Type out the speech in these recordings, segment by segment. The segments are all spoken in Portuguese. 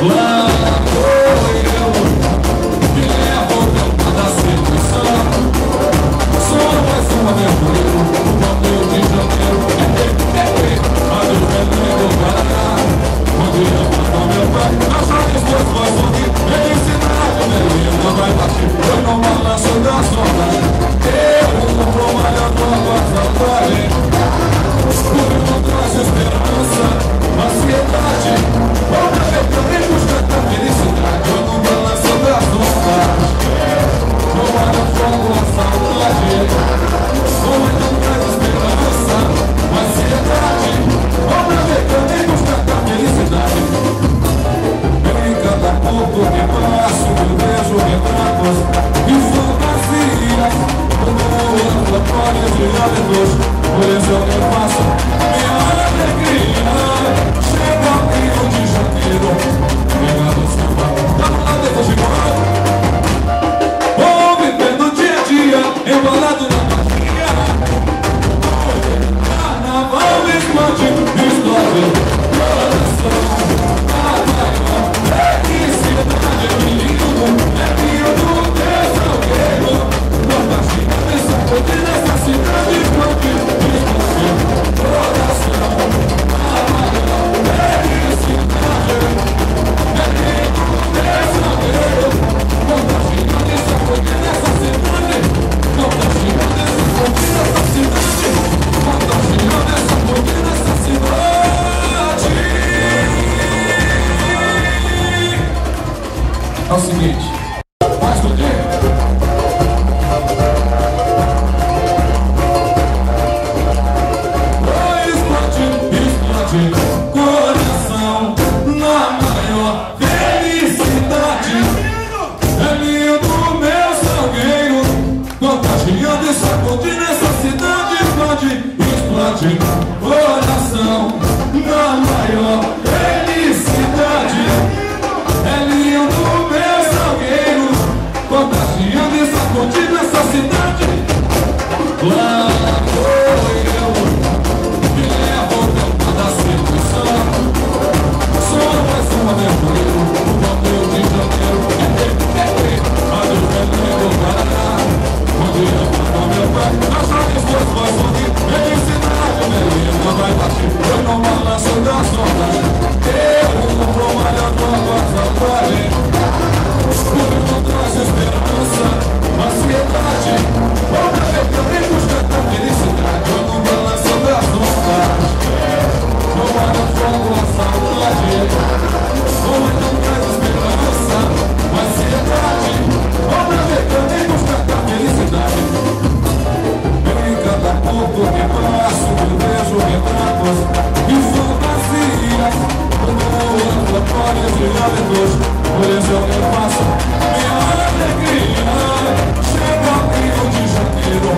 Lá vou eu, me levo dentro da sedução. Sou mais um aventureiro, o Rio de Janeiro. Mas eu venho do Paraná, onde eu mato meu pai. As jovens duas vozes vão vir, me ensinar que meu hino vai bater. Eu não balanço da saudade, eu não vou malhando a saudade. Tudo não traz esperança, ansiedade. Outra vez que eu nem busco a felicidade, eu não balanço da saudade. Não olha fogo a saudade. Como então traz esperança, ansiedade. Outra vez que eu nem busco a felicidade. Em cada ponto que passo, eu vejo retratos e fantasias. Como antônios de alegros. Por isso eu faço minha alegria. Chego ao Rio de Janeiro, pegando samba, vamos lá depois de morar. Vou vivendo dia a dia, embalado na magia. Carnaval me explode, explode coração. A maior felicidade é lindo, é minha do desalgueiro. Não imagina essa coisa nessa cidade explode. É o seguinte, faz com que coração na maior felicidade. É lindo meu salgueiro, contagiando e sacudindo essa cidade. Explode, coração na maior felicidade. É lindo meu salgueiro, contagiando e sacudindo essa cidade. Lá vou eu, me levo dentro da sedução. Sou mais um aventureiro, o Rio de Janeiro. Mas eu venho do Paraná, onde eu mato meu pai. As jovens duas vozes vão vir, me ensinar que meu hino vai bater. Eu não balanço da saudade, eu não vou malhando a saudade. Tudo não traz esperança, ansiedade. Outra vez que eu nem busco a felicidade, eu não balanço da saudade. Não olha fogo a saudade. Como então traz esperança, ansiedade. Outra vez que eu nem busco a felicidade. Em cada ponto que passo, eu vejo retratos e fantasias. Como antônios de alegros. Por isso eu faço minha alegria. Chego ao Rio de Janeiro,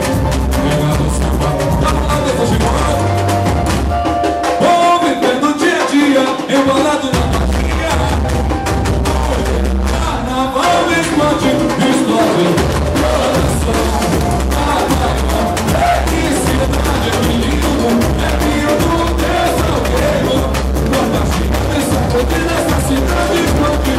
pegando samba, vamos lá depois de morar. Vou vivendo dia a dia, embalado na magia. Carnaval me explode, explode coração. A maior felicidade é lindo, é minha do desalgueiro. Não imagina essa coisa nessa cidade explode.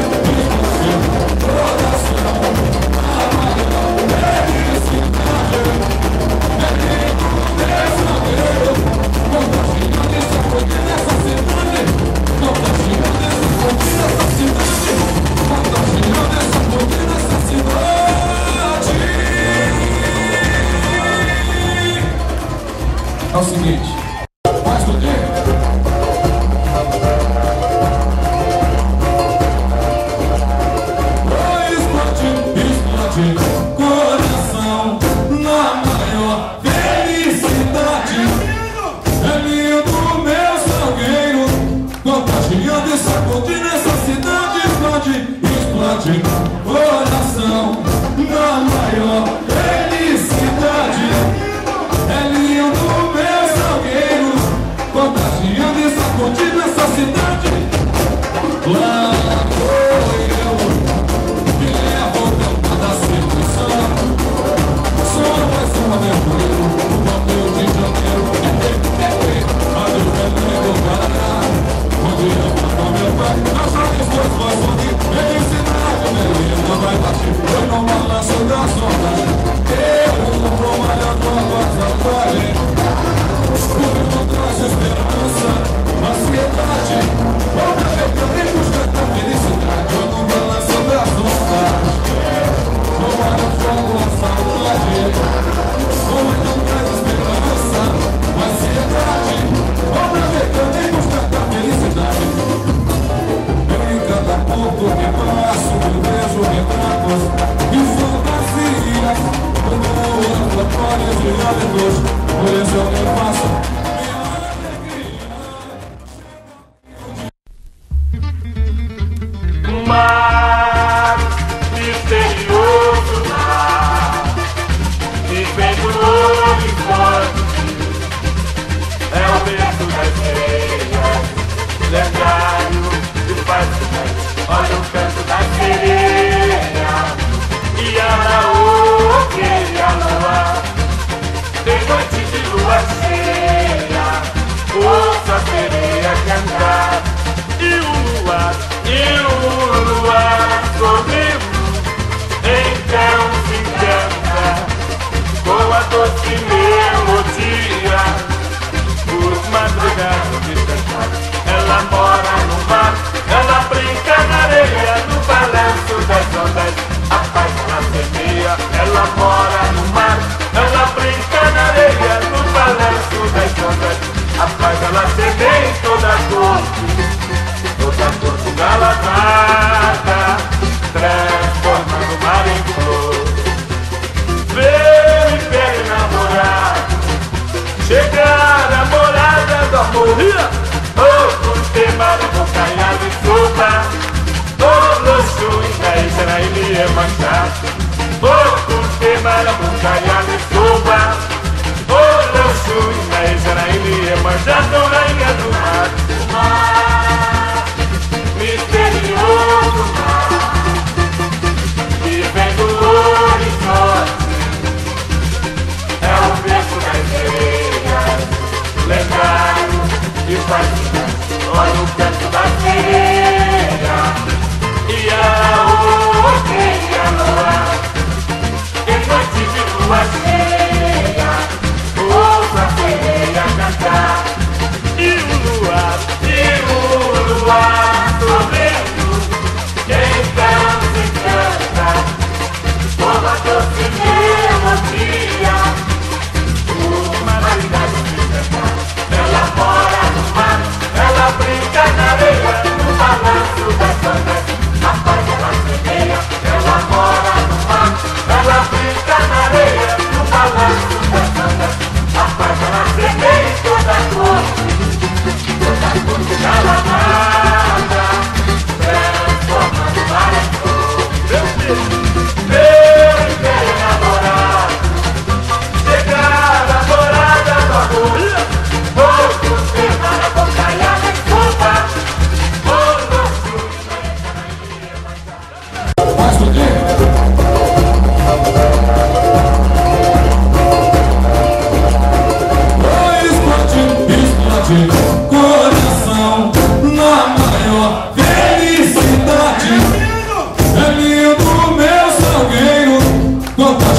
É o seguinte, faz com que explode coração na maior felicidade. É lindo meu salgueiro, contagiando e sacudindo essa cidade. Explode coração na maior felicidade. É lindo meu salgueiro, contagiando e sacudindo essa cidade. Lá vou eu, me levo dentro da sedução. Sou mais um aventureiro, o Rio de Janeiro. Mas eu venho do Paraná, onde eu mato meu pai. As jovens duas vozes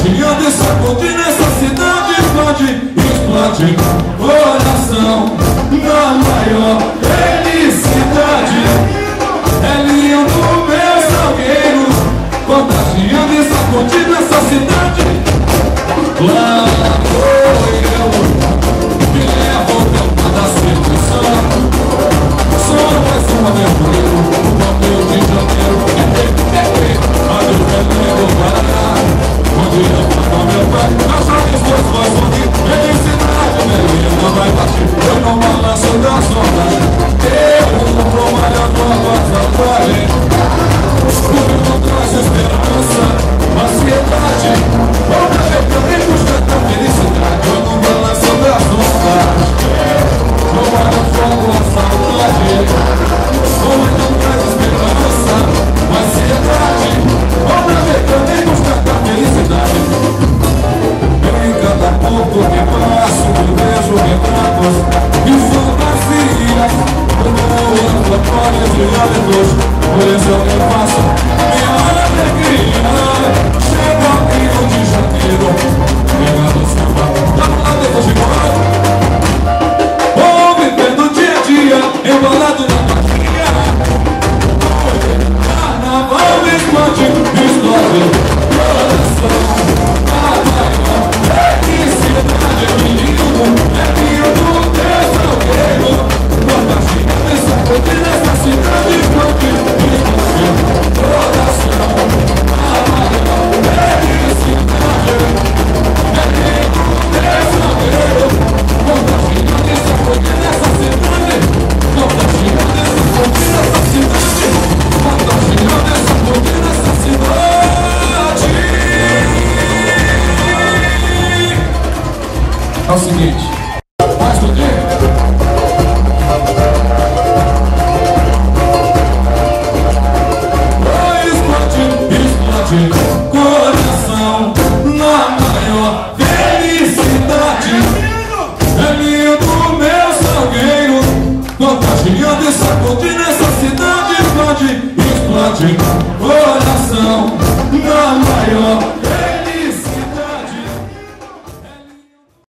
contagiando e sacudindo essa cidade. Explode coração na maior felicidade. É lindo meu salgueiro, contagiando e sacudindo essa cidade. Lá vou eu, que levo o tempo da sedução. Sou mais um aventureiro, no Rio de Janeiro. Onde o Fernando Guaraná, onde eu falo meu pai, as jovens duas vozes vão rir. Felicidade, menina, vai bater. Eu não balanço da saudade. Eu vou pro malhador, voz da praia. Tudo não traz esperança, ansiedade. Outra vez também busca a felicidade. Eu não balanço da saudade. No malhador, voz da praia. Como não traz esperança, ansiedade. Outra vez também busca a felicidade. Em cada ponto que passo eu vejo retratos e fantasias, como antropólios e hábitos. Por isso eu me faço minha alegria. Chego ao Rio de Janeiro, pegando o samba, vamos lá depois de embora. Vou vivendo dia a dia, embalado na magia. Carnaval explode, explode coração. É o seguinte, faz tudo bem? Explode coração na maior felicidade. É lindo meu salgueiro, contagiando e sacudindo essa cidade. Explode